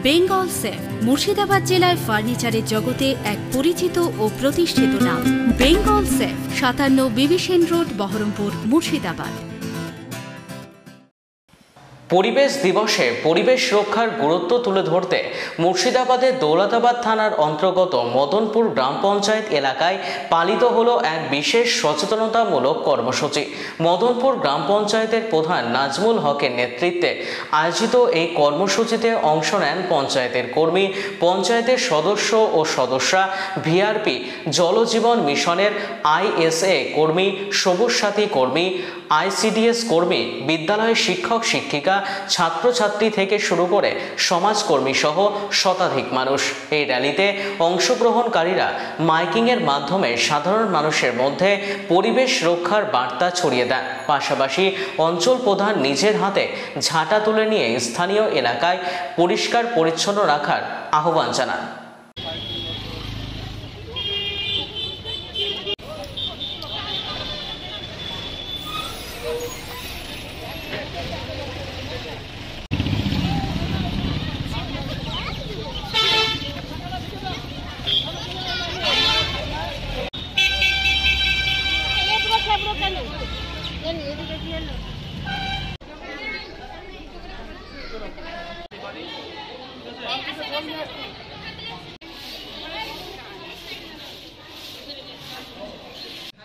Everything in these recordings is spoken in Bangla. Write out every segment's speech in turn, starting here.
বেঙ্গল সেফ মুর্শিদাবাদ জেলায় ফার্নিচারের জগতে এক পরিচিত ও প্রতিষ্ঠিত নাম। বেঙ্গল সেফ 57 বিবি সেন রোড, বহরমপুর, মুর্শিদাবাদ। পরিবেশ দিবসে পরিবেশ রক্ষার গুরুত্ব তুলে ধরতে মুর্শিদাবাদের দৌলতাবাদ থানার অন্তর্গত মদনপুর গ্রাম পঞ্চায়েত এলাকায় পালিত হলো এক বিশেষ সচেতনতামূলক কর্মসূচি। মদনপুর গ্রাম পঞ্চায়েতের প্রধান নাজমুল হকের নেতৃত্বে আয়োজিত এই কর্মসূচিতে অংশ নেন পঞ্চায়েতের কর্মী, পঞ্চায়েতের সদস্য ও সদস্যা, ভিআরপি, জলজীবন মিশনের ISA কর্মী, সবুজ সাথী কর্মী, ICDS কর্মী, বিদ্যালয়ের শিক্ষক শিক্ষিকা, ছাত্রছাত্রী থেকে শুরু করে সমাজকর্মী সহ শতাধিক মানুষ। এই র্যালিতে অংশগ্রহণকারীরা মাইকিংয়ের মাধ্যমে সাধারণ মানুষের মধ্যে পরিবেশ রক্ষার বার্তা ছড়িয়ে দেন। পাশাপাশি অঞ্চল প্রধান নিজের হাতে ঝাঁটা তুলে নিয়ে স্থানীয় এলাকায় পরিষ্কার পরিচ্ছন্ন রাখার আহ্বান জানান।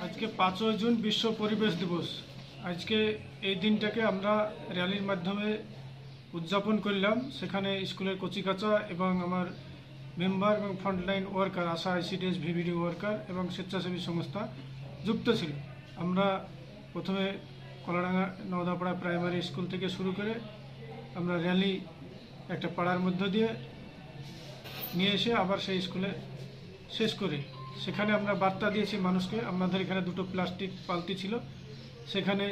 আজকে 5 জুন বিশ্ব পরিবেশ দিবস। আজকে এই দিনটাকে আমরা র্যালির মাধ্যমে উদযাপন করলাম। সেখানে স্কুলের কচিকাঁচা এবং আমার মেম্বার এবং ফ্রন্টলাইন ওয়ার্কার, আশা, ICDS, VVD ওয়ার্কার এবং স্বেচ্ছাসেবী সংস্থা যুক্ত ছিল। আমরা প্রথমে কলাডাঙ্গা নওদাপাড়া প্রাইমারি স্কুল থেকে শুরু করে আমরা র্যালি একটা পাড়ার মধ্য দিয়ে নিয়ে এসে আবার সেই স্কুলে শেষ করি। সেখানে আমরা বার্তা দিয়েছি মানুষকে। আমাদের এখানে দুটো প্লাস্টিক বালতি ছিল, সেখানে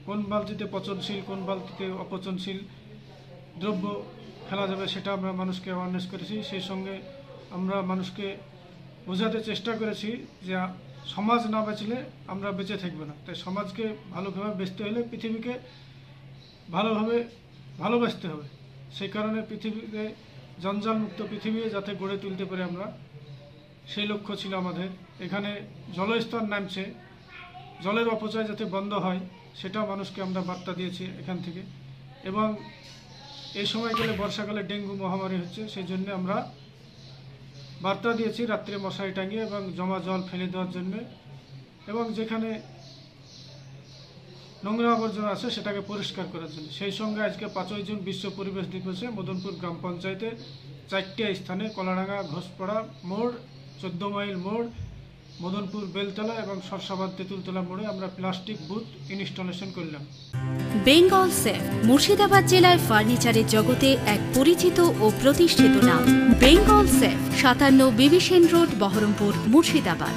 কোন বালতিতে পচনশীল, কোন বালতিতে অপচনশীল দ্রব্য ফেলা যাবে সেটা আমরা মানুষকে অ্যাওয়ারনেস করেছি। সেই সঙ্গে আমরা মানুষকে বোঝাতে চেষ্টা করেছি যে সমাজ না বাঁচলে আমরা বেঁচে থাকবো না। তাই সমাজকে ভালোভাবে বাঁচতে হলে পৃথিবীকে ভালোভাবে ভালোবাসতে হবে। সেই কারণে পৃথিবীতে জঞ্জালমুক্ত পৃথিবী যাতে গড়ে তুলতে পারি আমরা, সেই লক্ষ্য ছিল আমাদের। এখানে জলস্তর নামছে, জলের অপচয় যাতে বন্ধ হয় সেটাও মানুষকে আমরা বার্তা দিয়েছি এখান থেকে। এবং এই সময় গেলে বর্ষাকালে ডেঙ্গু মহামারী হচ্ছে, সেই জন্য আমরা বার্তা দিয়েছি রাত্রে মশারি টাঙিয়ে এবং জমা জল ফেলে দেওয়ার জন্য, এবং যেখানে নোংরা আবর্জনা আছে সেটাকে পরিষ্কার করার জন্য। সেই সঙ্গে আজকে 5 জুন বিশ্ব পরিবেশ দিবসে মদনপুর গ্রাম পঞ্চায়েতে 4টি স্থানে কলাডাঙ্গা ঘোষপাড়া মোড়, 14 মাইল মোড়, মদনপুর বেলতলা এবং সরসাবাদ তেঁতুলতলা মোড়ে আমরা প্লাস্টিক বুথ ইনস্টলেশন করলাম। বেঙ্গল সেফ মুর্শিদাবাদ জেলায় ফার্নিচারের জগতে এক পরিচিত ও প্রতিষ্ঠিত নাম। বেঙ্গল সেফ 57 বিবি সেন রোড, বহরমপুর, মুর্শিদাবাদ।